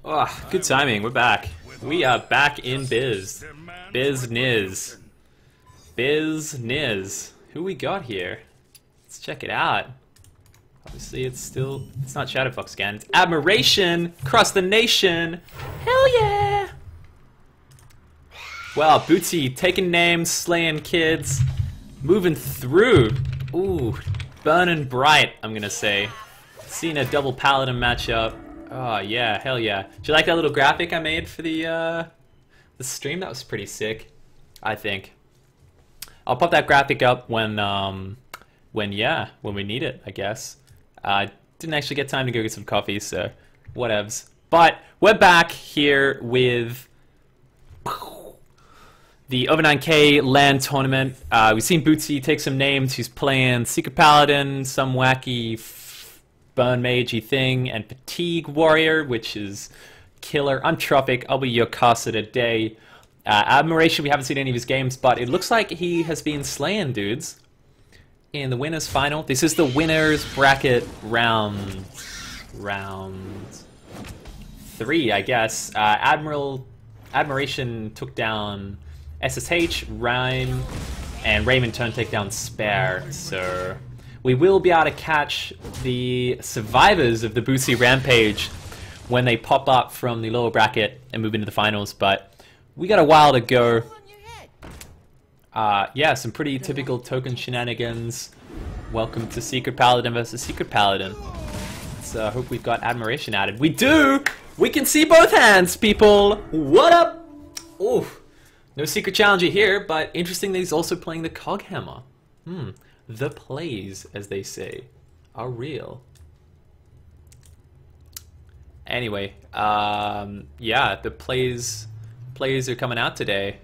Oh, good timing. We're back. We are back in Biz. Biz-niz. Biz-niz. Who we got here? Let's check it out. Obviously, it's not Shadowfox again. It's Admiration across the nation. Hell yeah! Well, Bootsy taking names, slaying kids, moving through. Ooh, burning bright, I'm gonna say. Seeing a double paladin matchup. Oh yeah, hell yeah. Do you like that little graphic I made for the stream? That was pretty sick, I think. I'll pop that graphic up when we need it, I guess. Didn't actually get time to go get some coffee, so whatevs. But we're back here with the over 9K LAN tournament. We've seen Bootsy take some names. He's playing Secret Paladin, some wacky burn magey thing, and Fatigue Warrior, which is killer. I'm Tropic. I'll be your caster today. Admiration, we haven't seen any of his games, but it looks like he has been slaying dudes in the winners final. This is the winners bracket round 3, I guess. Admiration took down SSH, Rhyme, and Raymond turn take down Spare. So we will be able to catch the survivors of the Bootsy Rampage when they pop up from the lower bracket and move into the finals, but we got a while to go. Yeah, some pretty typical token shenanigans. Welcome to Secret Paladin versus Secret Paladin. So I hope we've got Admiration added. We do! We can see both hands, people! What up? Ooh, no Secret Challenger here, but interesting that he's also playing the Coghammer. The plays, as they say, are real. Anyway, yeah, the plays are coming out today.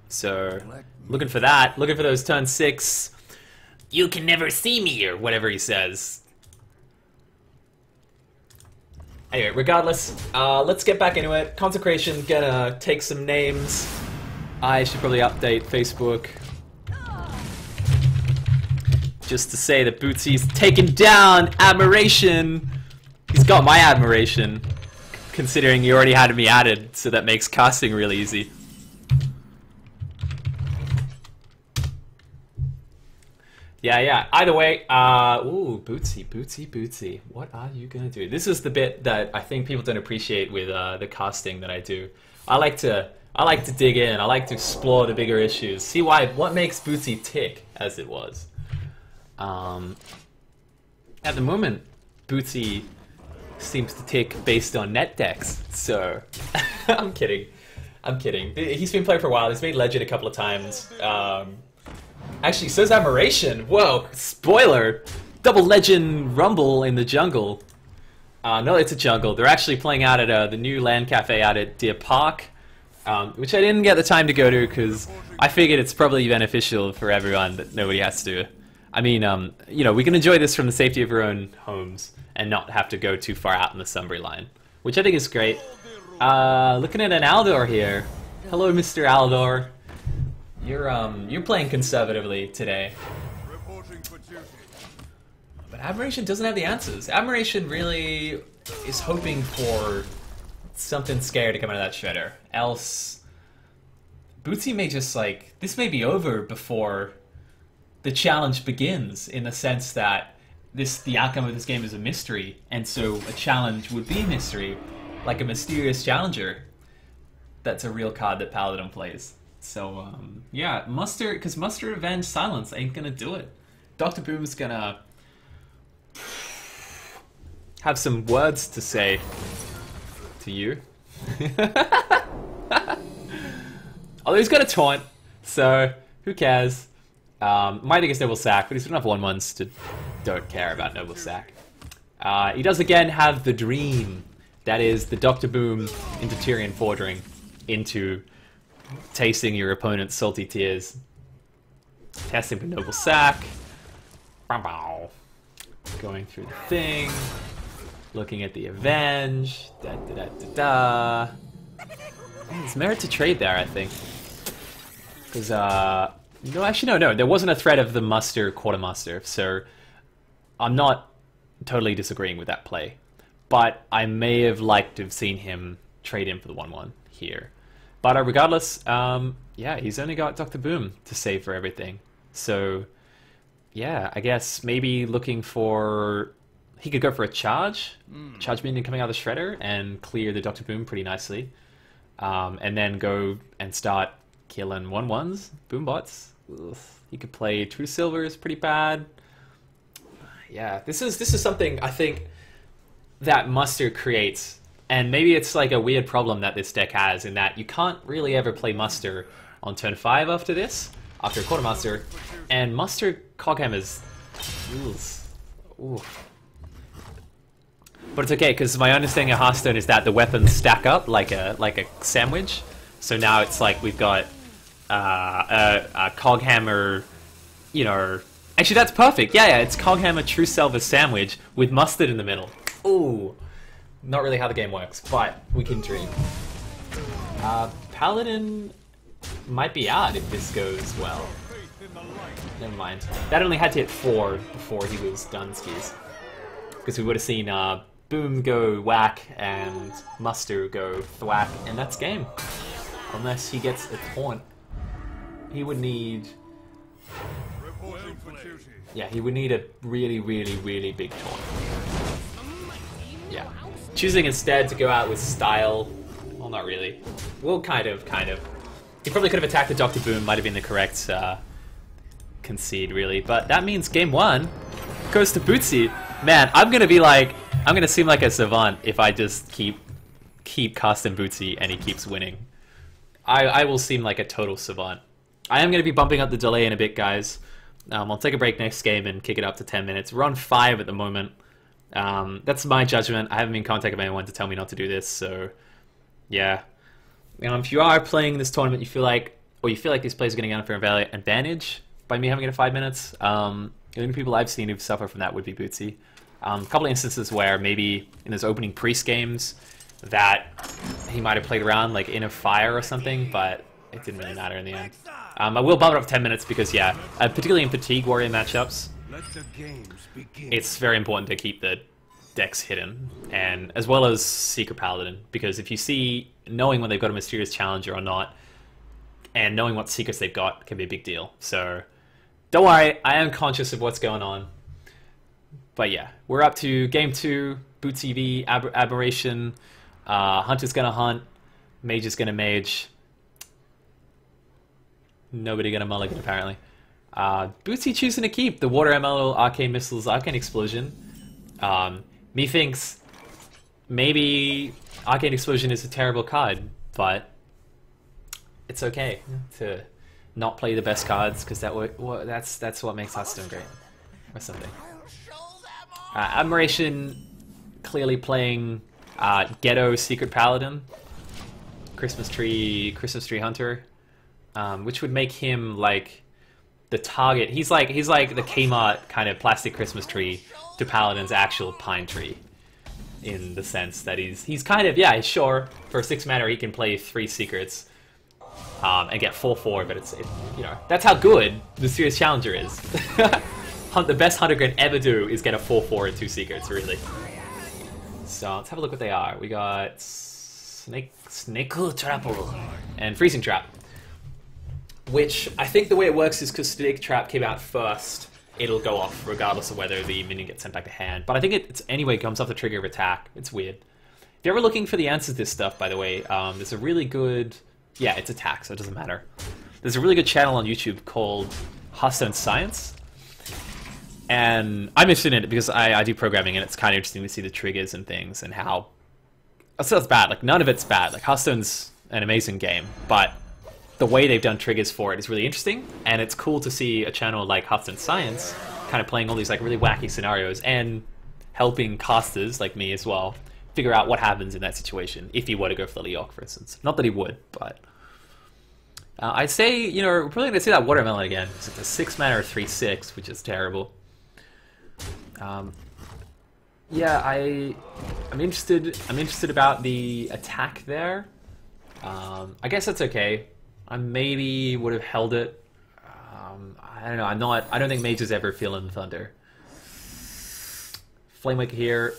So, looking for that. Looking for those turn 6. You can never see me, or whatever he says. Anyway, regardless, let's get back into it. Consecration, gonna take some names. I should probably update Facebook. Just to say that Bootsy's taken down Admiration. He's got my admiration, considering he already had me added, so that makes casting really easy. Yeah. Either way, ooh, Bootsy. What are you gonna do? This is the bit that I think people don't appreciate with the casting that I do. I like to dig in. I like to explore the bigger issues. See what makes Bootsy tick, as it was. At the moment, Bootsy seems to tick based on net decks. So, I'm kidding. He's been playing for a while. He's made Legend a couple of times. Actually, so's Admiration. Whoa, spoiler! Double Legend Rumble in the jungle. No, it's a jungle. They're actually playing out at the new LAN cafe out at Deer Park, which I didn't get the time to go to because I figured it's probably beneficial for everyone that nobody has to. I mean, you know, we can enjoy this from the safety of our own homes and not have to go too far out in the Sunbury line, which I think is great. Looking at an Aldor here. Hello, Mr. Aldor. You're playing conservatively today. But Admiration doesn't have the answers. Admiration really is hoping for something scary to come out of that shredder. Else, Bootsy may just this may be over before the challenge begins, in the sense that the outcome of this game is a mystery, and so a challenge would be a mystery, like a mysterious challenger. That's a real card that Paladin plays. So, yeah, because Muster Revenge Silence ain't gonna do it. Dr. Boom's gonna have some words to say to you. Although he's got a taunt, so who cares? Might think it's Noble Sack, but he's got enough 1/1s to don't care about Noble Sack. He does again have the dream. That is the Dr. Boom into Tyrion Fordring into tasting your opponent's salty tears. Testing for Noble Sack. Going through the thing. Looking at the Avenge. There's merit to trade there, I think. Because, no, actually, no. There wasn't a threat of the Quartermaster, so I'm not totally disagreeing with that play. But I may have liked to have seen him trade in for the 1/1 here. But regardless, yeah, he's only got Dr. Boom to save for everything. So, yeah, I guess maybe looking for... He could go for a charge minion coming out of the Shredder, and clear the Dr. Boom pretty nicely. And then go and start killing 1/1s, Boombots. Ugh. He could play True Silvers, pretty bad. Yeah, this is something I think that Muster creates. And maybe it's like a weird problem that this deck has, in that you can't really ever play Muster on turn 5 after this, after a Quartermaster. And Muster Coghammers... Ooh. But it's okay, because my understanding of Hearthstone is that the weapons stack up like a sandwich. So now it's like we've got a Coghammer, you know... Actually, that's perfect. Yeah, it's Coghammer True Silver sandwich with mustard in the middle. Ooh. Not really how the game works, but we can dream. Paladin might be out if this goes well. Never mind. That only had to hit 4 before he was done skis. Because we would have seen Boom go whack and Muster go thwack, and that's game. Unless he gets a taunt. He would need... Yeah, he would need a really, really, really big taunt. Yeah. Choosing instead to go out with style... Well, not really. Well, kind of. He probably could have attacked the Dr. Boom, might have been the correct concede, really. But that means game 1 goes to Bootsy. Man, I'm gonna seem like a savant if I just keep casting Bootsy and he keeps winning. I will seem like a total savant. I am gonna be bumping up the delay in a bit, guys. I'll take a break next game and kick it up to 10 minutes. We're on 5 at the moment. That's my judgment. I haven't been contacted by anyone to tell me not to do this, so yeah. If you are playing this tournament, you feel like these players are getting an unfair advantage by me having it at 5 minutes. The only people I've seen who suffer from that would be Bootsy. A couple of instances where maybe in those opening priest games that he might have played around, like in a fire or something, but it didn't really matter in the end. I will bump it up 10 minutes because, yeah, particularly in Fatigue Warrior matchups, it's very important to keep the decks hidden, and as well as Secret Paladin, because if you see, knowing when they've got a Mysterious Challenger or not, and knowing what secrets they've got can be a big deal. So, don't worry, I am conscious of what's going on. But yeah, we're up to game 2, Bootsy v Aberration, Hunter's gonna hunt, Mage is gonna mage. Nobody gonna mulligan, apparently. Bootsy choosing to keep the Water Elemental, Arcane Missiles, Arcane Explosion. Methinks maybe Arcane Explosion is a terrible card, but it's okay to not play the best cards, because that's what makes Hearthstone great, or something. Admiration clearly playing Ghetto Secret Paladin, Christmas Tree Hunter, which would make him like the target. He's like the Kmart kind of plastic Christmas tree to Paladin's actual pine tree, in the sense that he's kind of, yeah, sure, for 6 mana he can play 3 secrets and get 4/4, but you know, that's how good the Mysterious Challenger is. The best Hunter can ever do is get a 4/4 and 2 secrets, really. So let's have a look what they are. We got Snake Trapple and Freezing Trap, which I think the way it works is because Snake Trap came out first, it'll go off regardless of whether the minion gets sent back to hand. But I think it's anyway comes off the trigger of attack. It's weird. If you're ever looking for the answers to this stuff, by the way, there's a really good... Yeah, it's attack, so it doesn't matter. There's a really good channel on YouTube called Hearthstone Science. And I'm interested in it because I do programming, and it's kind of interesting to see the triggers and things and how... So that's bad. Like, none of it's bad. Like, Hearthstone's an amazing game, but the way they've done triggers for it is really interesting, and it's cool to see a channel like Hearthstone Science kind of playing all these like really wacky scenarios and helping casters like me as well figure out what happens in that situation if he were to go for York, for instance. Not that he would, but... I'd say, you know, we're probably going to see that Watermelon again. It's a 6 mana or 3/6, which is terrible. Yeah, I'm interested about the attack there. I guess that's okay. I maybe would have held it. I don't know. I don't think mages ever feel in the thunder. Flamewaker here.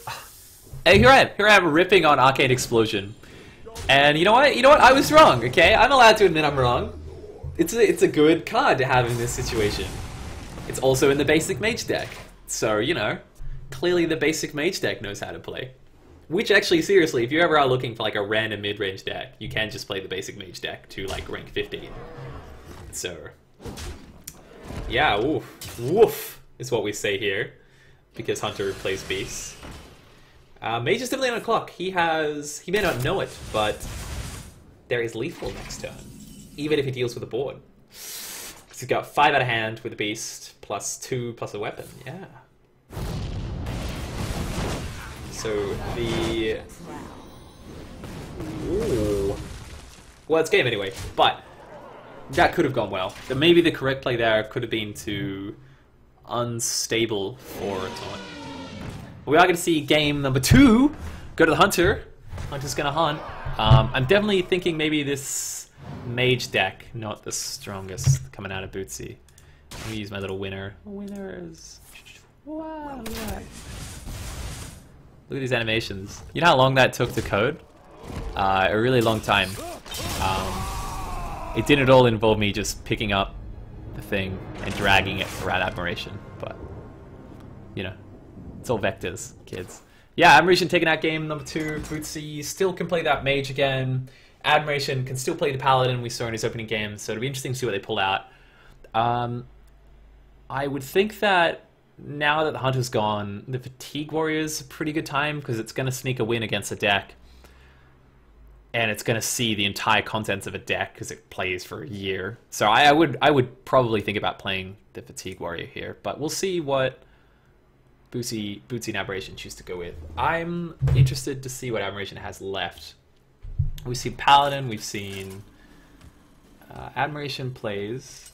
Hey, here I am ripping on Arcane Explosion. And you know what? I was wrong, okay? I'm allowed to admit I'm wrong. It's a good card to have in this situation. It's also in the basic mage deck. So, you know, clearly the basic mage deck knows how to play. Which actually, seriously, if you ever are looking for like a random mid-range deck, you can just play the basic mage deck to like rank 15. So, yeah, woof is what we say here. Because Hunter plays Beast. Mage is definitely on a clock. He may not know it, but there is lethal next turn. Even if he deals with a board. So he's got 5 out of hand with a Beast, +2, plus a weapon. Yeah. So the... Ooh. Well, it's game anyway, but that could have gone well. Maybe the correct play there could have been to unstable for a taunt. We are going to see game number 2 go to the Hunter. Hunter's going to hunt. I'm definitely thinking maybe this mage deck, not the strongest coming out of Bootsy. Let me use my little winner. Winners. Wow, look at that. Look at these animations. You know how long that took to code? A really long time. It didn't at all involve me just picking up the thing and dragging it around Admiration, but you know, it's all vectors, kids. Yeah, Admiration taking out game number 2. Bootsy still can play that mage again. Admiration can still play the paladin we saw in his opening game, so it'll be interesting to see what they pull out. I would think that now that the Hunter's gone, the Fatigue Warrior's a pretty good time because it's going to sneak a win against a deck. And it's going to see the entire contents of a deck because it plays for a year. So I would probably think about playing the Fatigue Warrior here. But we'll see what Bootsy and Admiration choose to go with. I'm interested to see what Admiration has left. We've seen Paladin, we've seen Admiration plays.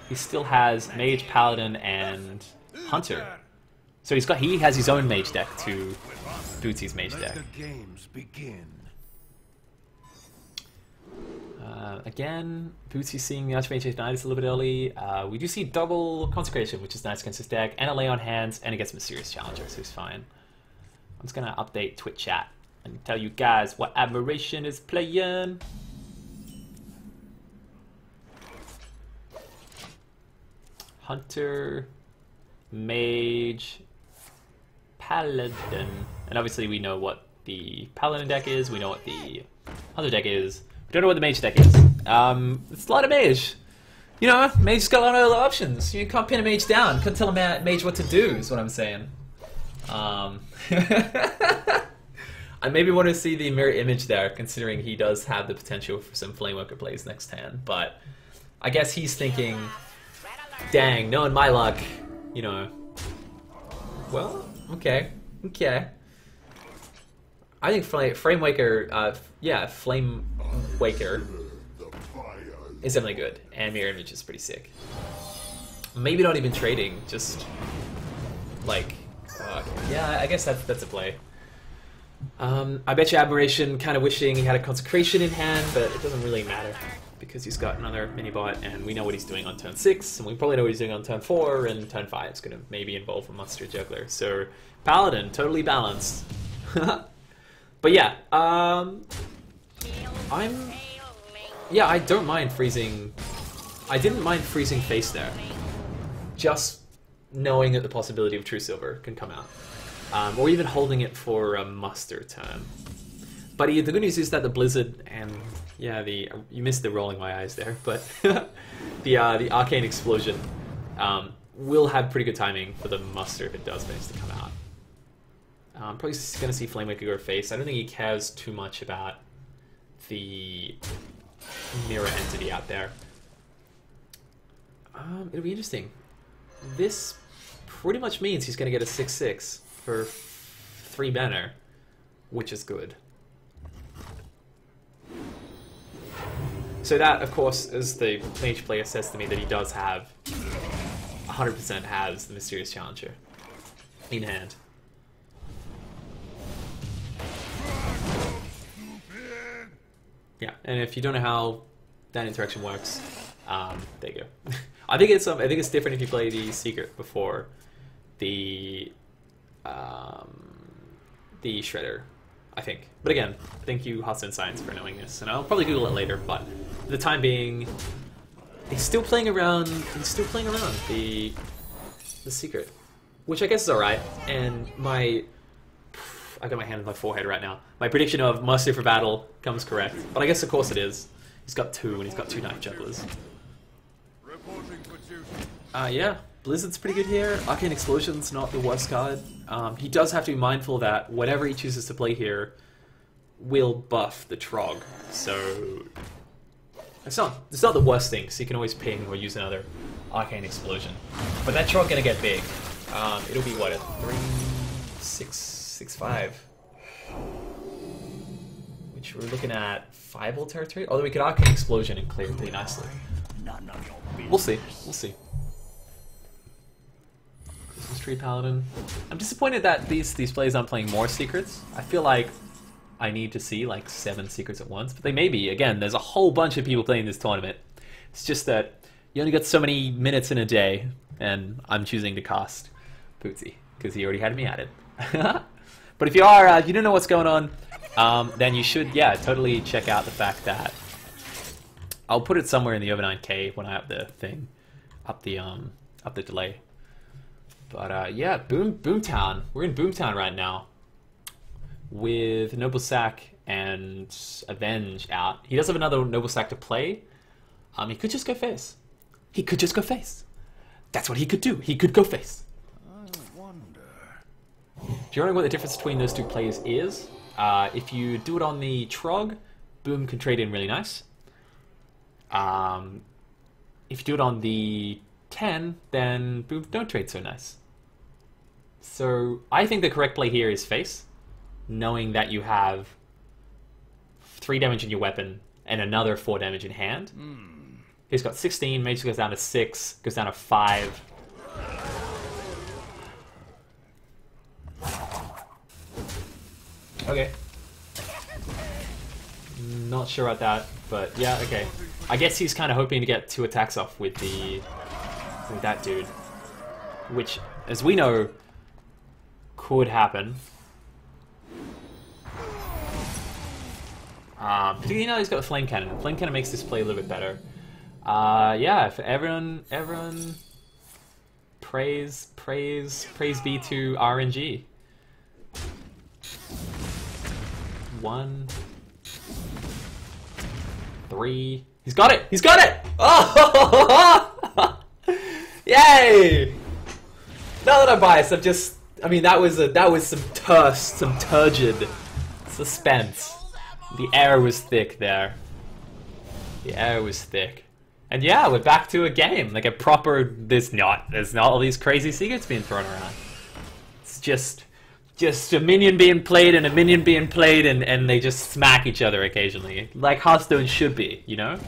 He still has Mage, Paladin, and Hunter. So he has his own mage deck to Bootsy's mage deck. Let the games begin. Again, Bootsy seeing the Archmage Ignite a little bit early. We do see double Consecration, which is nice against his deck, and a Lay on Hands, and against Mysterious Challenger, so he's fine. I'm just gonna update Twitch chat and tell you guys what Admiration is playing. Hunter, Mage, Paladin, and obviously we know what the Paladin deck is, we know what the Hunter deck is, we don't know what the Mage deck is. It's a lot of Mage. You know, Mage's got a lot of other options. You can't pin a Mage down, can't tell a Mage what to do, is what I'm saying. I maybe want to see the mirror image there, considering he does have the potential for some Flamewaker plays next hand, but I guess he's thinking, dang, knowing my luck, you know, well, okay. I think Flamewaker, yeah, Flamewaker is definitely good, and mirror image is pretty sick. Maybe not even trading, just like, yeah, I guess that's a play. I bet you Admiration kind of wishing he had a Consecration in hand, but it doesn't really matter because he's got another mini-bot, and we know what he's doing on turn 6, and we probably know what he's doing on turn 4, and turn 5 is going to maybe involve a Monster Juggler. So, Paladin, totally balanced. But yeah, I don't mind freezing. I didn't mind freezing face there. Just knowing that the possibility of True Silver can come out. Or even holding it for a muster turn. But the good news is that the Blizzard and yeah, you missed the rolling my eyes there, but the Arcane Explosion will have pretty good timing for the muster if it does manage to come out. Probably going to see Flamewaker go face. I don't think he cares too much about the mirror entity out there. It'll be interesting. This pretty much means he's going to get a 6/6 for 3 mana, which is good. So that, of course, as the mage player says to me, that he does have 100% has the Mysterious Challenger in hand. Yeah, and if you don't know how that interaction works, there you go. I think it's different if you play the Secret before the Shredder, I think. But again, thank you Hearthstone Science for knowing this, and I'll probably Google it later. But for the time being, he's still playing around. He's still playing around the secret, which I guess is all right. And I got my hand on my forehead right now. My prediction of Mercy for Battle comes correct, but I guess of course it is. He's got 2, and he's got 2 Knife Jugglers. Yeah, Blizzard's pretty good here. Arcane Explosion's not the worst card. He does have to be mindful that whatever he chooses to play here will buff the Trog. So it's not the worst thing, so you can always ping or use another Arcane Explosion. But that Trog gonna get big. It'll be what, a 3-6-6-5. Which we're looking at 5 ult territory. Although we could Arcane Explosion and clear pretty nicely. We'll see. We'll see. Christmas Tree Paladin. I'm disappointed that these players aren't playing more secrets. I feel like I need to see like 7 secrets at once, but they may be. Again, there's a whole bunch of people playing this tournament. It's just that you only got so many minutes in a day, and I'm choosing to cast Bootsy because he already had me at it. But if you are, if you don't know what's going on, then you should, yeah, totally check out the fact that I'll put it somewhere in the over 9K when I have the thing, up the delay. But yeah, Boomtown. We're in Boomtown right now with Noble Sack and Avenge out. He does have another Noble Sack to play. He could just go face. He could just go face. That's what he could do. He could go face. Do you know what the difference between those 2 players is? If you do it on the Trog, Boom can trade in really nice. If you do it on the 10, then Boom don't trade so nice. So I think the correct play here is face, knowing that you have 3 damage in your weapon and another 4 damage in hand. He's got 16, Mage goes down to 6, goes down to 5. Okay. Not sure about that, but yeah, okay. I guess he's kind of hoping to get 2 attacks off with that dude, which, as we know, could happen. Particularly now he's got a Flame Cannon. Flame Cannon makes this play a little bit better. Yeah, if everyone praise be to RNG. 1, 3. He's got it! He's got it! Oh! Yay! Now that I'm biased, I mean, that was some turgid suspense. The air was thick there. The air was thick. And yeah, we're back to a game. Like a proper, there's not all these crazy secrets being thrown around. It's just a minion being played and a minion being played, and they just smack each other occasionally. Like Hearthstone should be, you know?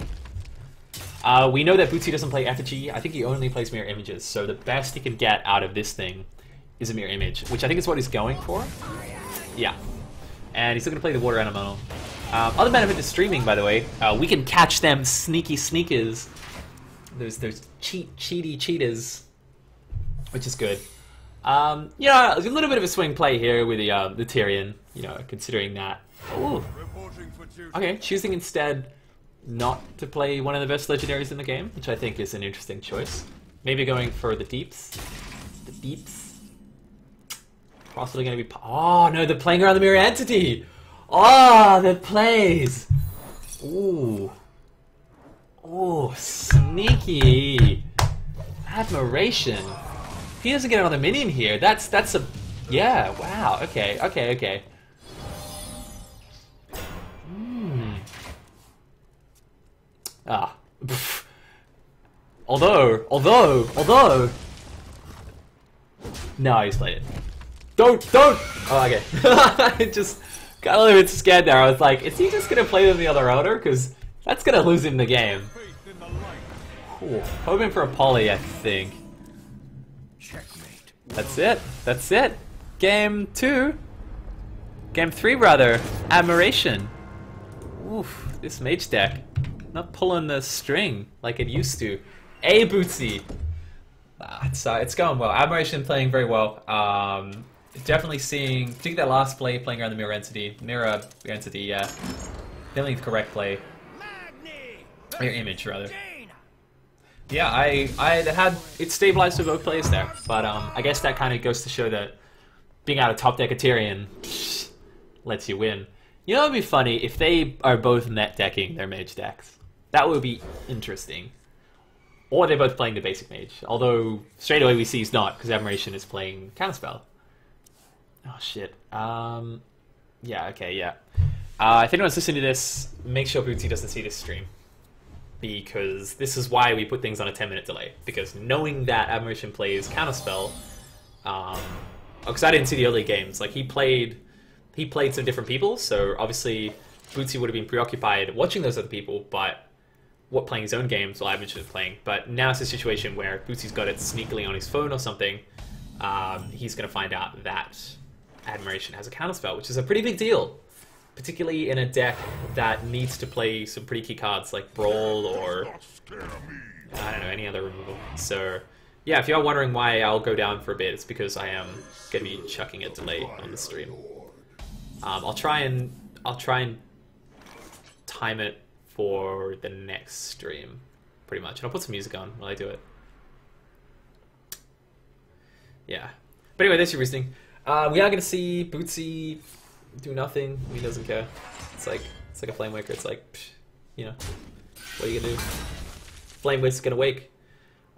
We know that Bootsy doesn't play effigy. I think he only plays mirror images, so the best he can get out of this thing is a mirror image, which I think is what he's going for. Yeah. And he's still going to play the water elemental. Other benefit to streaming, by the way, we can catch them sneaky sneakers. Those cheaty cheaters, which is good. You know, a little bit of a swing play here with the Tyrion, you know, considering that. Ooh. Okay, choosing instead not to play one of the best legendaries in the game, which I think is an interesting choice. Maybe going for the deeps. The deeps. Possibly going to be... Oh, no, they're playing around the mirror entity! Oh, the plays! Ooh. Oh, sneaky. Admiration. If he doesn't get another minion here, that's a... Yeah, wow, okay. Ah. Although... No, he's played it. Don't! Oh, okay. I just got a little bit scared there. I was like, is he just gonna play them the other order? Because that's gonna lose him the game. Ooh, hoping for a poly, I think. That's it. Game 2. Game 3, rather. Admiration. Oof, this mage deck. Not pulling the string like it used to. Hey, Bootsy. It's going well. Admiration playing very well. Definitely seeing, particularly that last play playing around the mirror entity. Mirror entity, yeah. Definitely the correct play. Mirror image, rather. Yeah, I had it stabilized for both plays there, but I guess that kind of goes to show that being out of top deck Ethereum lets you win. You know, it would be funny if they are both net decking their mage decks. That would be interesting. Or they're both playing the basic mage. Although, straight away we see he's not, because Admiration is playing Counterspell. Oh, shit. Yeah, okay, yeah. If anyone's listening to this, make sure Bootsy doesn't see this stream. Because this is why we put things on a 10-minute delay. Because knowing that Admiration plays Counterspell... because I didn't see the early games. Like, he played some different people, so obviously Bootsy would have been preoccupied watching those other people, but... playing his own games while Admiration is playing. But now it's a situation where Bootsy's got it sneakily on his phone or something. He's going to find out that Admiration has a counterspell, which is a pretty big deal. Particularly in a deck that needs to play some pretty key cards like Brawl or, I don't know, any other removal. So, yeah, if you're wondering why I'll go down for a bit, it's because I am going to be chucking a delay on the stream. I'll try and time it for the next stream, pretty much. And I'll put some music on while I do it. Yeah. But anyway, that's your reasoning. We are going to see Bootsy do nothing. He doesn't care. It's like a Flame Waker. It's like, psh, you know, what are you going to do? Flame Waker's going to wake.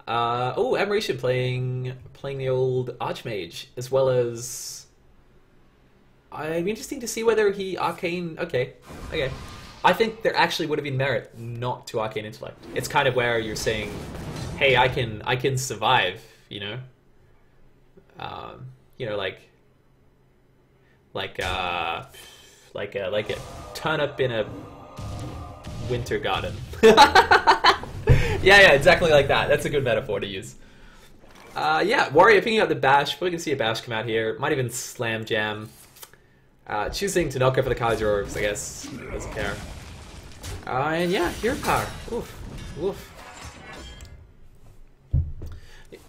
Oh, Admiration playing the old Archmage, as well as... It'd be interesting to see whether he Arcane... Okay. I think there actually would have been merit not to Arcane Intellect. It's kind of where you're saying, hey, I can survive, you know? You know, like a turnip in a winter garden. yeah, exactly like that. That's a good metaphor to use. Yeah, Warrior picking up the Bash. Probably gonna see a Bash come out here. Might even Slam Jam. Choosing to not go for the Kaiser Orbs, I guess. He doesn't care. And yeah, Hero Power. Oof.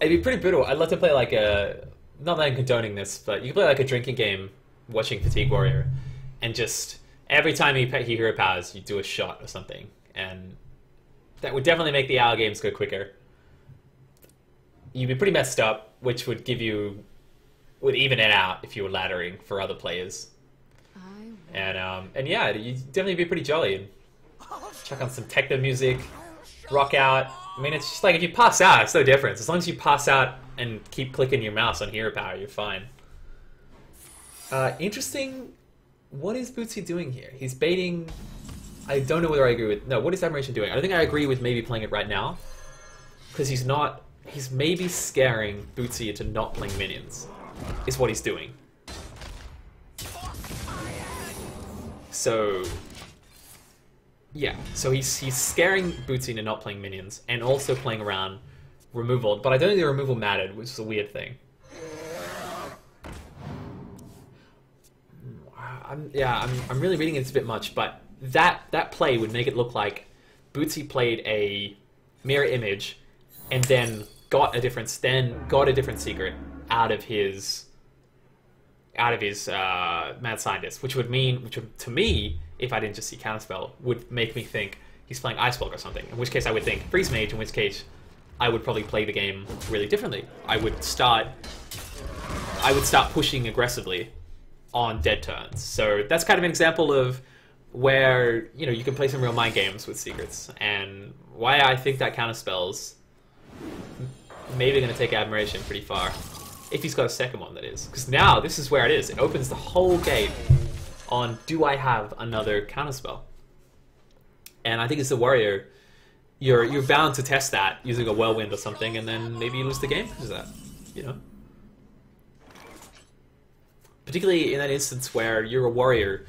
It'd be pretty brutal. I'd love to play like a... Not that I'm condoning this, but you can play like a drinking game watching Fatigue Warrior. And just, every time he Hero Powers, you do a shot or something. And that would definitely make the hour games go quicker. You'd be pretty messed up, which would give you... would even it out if you were laddering for other players. And yeah, you'd definitely be pretty jolly. Chuck on some techno music, rock out. I mean, it's just like if you pass out, it's no difference. As long as you pass out and keep clicking your mouse on Hero Power, you're fine. Interesting. What is Bootsy doing here? He's baiting... I don't know whether I agree with... No, what is Admiration doing? I don't think I agree with maybe playing it right now. Because he's not... He's maybe scaring Bootsy into not playing minions. Is what he's doing. So... Yeah, so he's scaring Bootsy into not playing minions, and also playing around removal, but I don't think the removal mattered, which is a weird thing. I'm really reading it a bit much, but that play would make it look like Bootsy played a mirror image, and then got a different secret out of his Mad Scientist, which would to me, if I didn't just see Counterspell, would make me think he's playing Ice Block or something. In which case I would think Freeze Mage, in which case I would probably play the game really differently. I would start pushing aggressively on dead turns. So that's kind of an example of where, you know, you can play some real mind games with secrets, and why I think that Counterspell's maybe going to take Admiration pretty far. If he's got a second one, that is. Because now, this is where it is. It opens the whole game on, do I have another Counterspell? And I think as a Warrior, you're bound to test that using a Whirlwind or something, and then maybe you lose the game because of that, you know? Particularly in that instance where you're a Warrior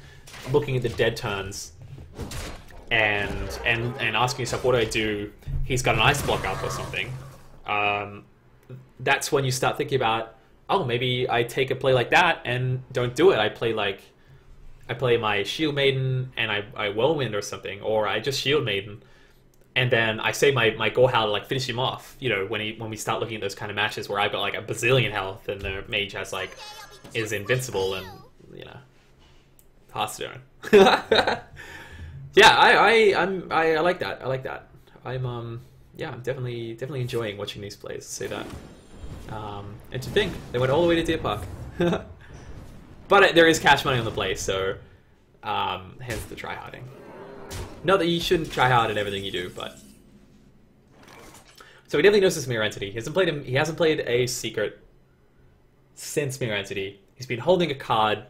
looking at the dead turns and asking yourself, what do I do? He's got an Ice Block up or something. That's when you start thinking about, oh, maybe I take a play like that and don't do it. I play my Shield Maiden and I Whirlwind or something, or I just Shield Maiden And then I save my goal how to like finish him off. You know, when we start looking at those kind of matches where I've got like a bazillion health and the mage has like is invincible and you know Hearthstone. Yeah, I like that. I like that. I'm definitely definitely enjoying watching these plays. Say that. And to think they went all the way to Deer Park. But there is cash money on the play, so hence the tryharding. Not that you shouldn't try hard at everything you do, but so he definitely knows this Mirror Entity. He hasn't played a secret since Mirror Entity. He's been holding a card,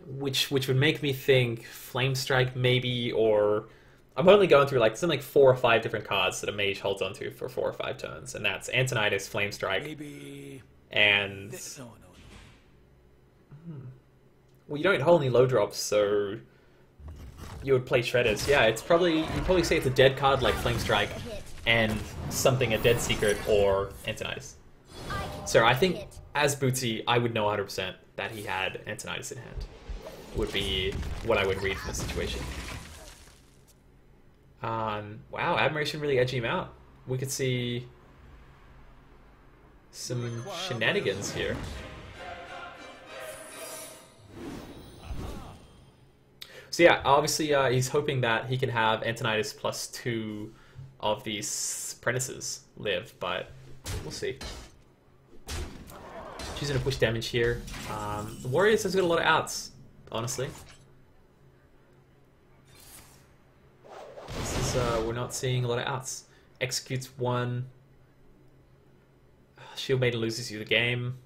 which would make me think Flame Strike maybe, or I'm only going through like there's like 4 or 5 different cards that a mage holds onto for 4 or 5 turns, and that's Antonidas, Flame Strike, maybe. And well, you don't hold any low drops, so you would play Shredders. Yeah, it's probably you'd probably say it's a dead card like Flame Strike, and something a dead secret or Antonidas. So I think as Bootsy, I would know 100% that he had Antonidas in hand. Would be what I would read from the situation. Wow, Admiration really edging him out. We could see some shenanigans here. So yeah, obviously he's hoping that he can have Antonidas plus 2 of these apprentices live, but we'll see. Choosing to push damage here. The Warriors has got a lot of outs, honestly. This is, we're not seeing a lot of outs. Executes 1. Shield Maiden loses you the game.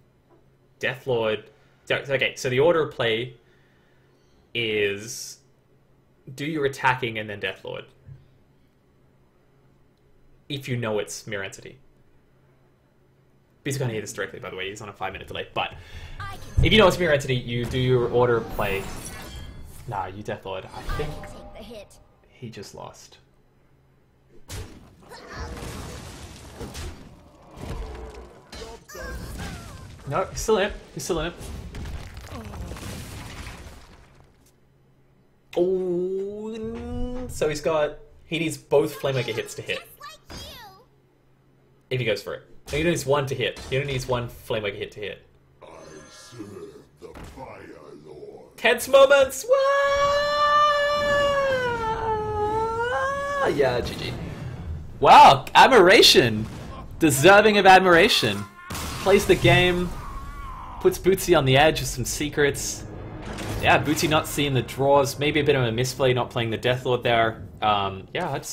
Deathlord. Okay, so the order of play is do your attacking and then Deathlord. If you know it's Mirror Entity. He's going to hear this directly, by the way. He's on a 5-minute delay. But if you know it's Mirror Entity, you do your order of play. Nah, you Deathlord. I think he just lost. No, he's still in it. He's still in it. Oh, so he needs both Flamemaker hits to hit. If he goes for it. No, he only needs 1 to hit. He only needs 1 Flamemaker hit to hit. I serve the Fire Lord. Tense moments! Wah! Yeah, GG. Wow, admiration! Deserving of admiration. Plays the game, puts Bootsy on the edge with some secrets. Yeah, Bootsy not seeing the draws, maybe a bit of a misplay not playing the Deathlord there. Yeah, I'd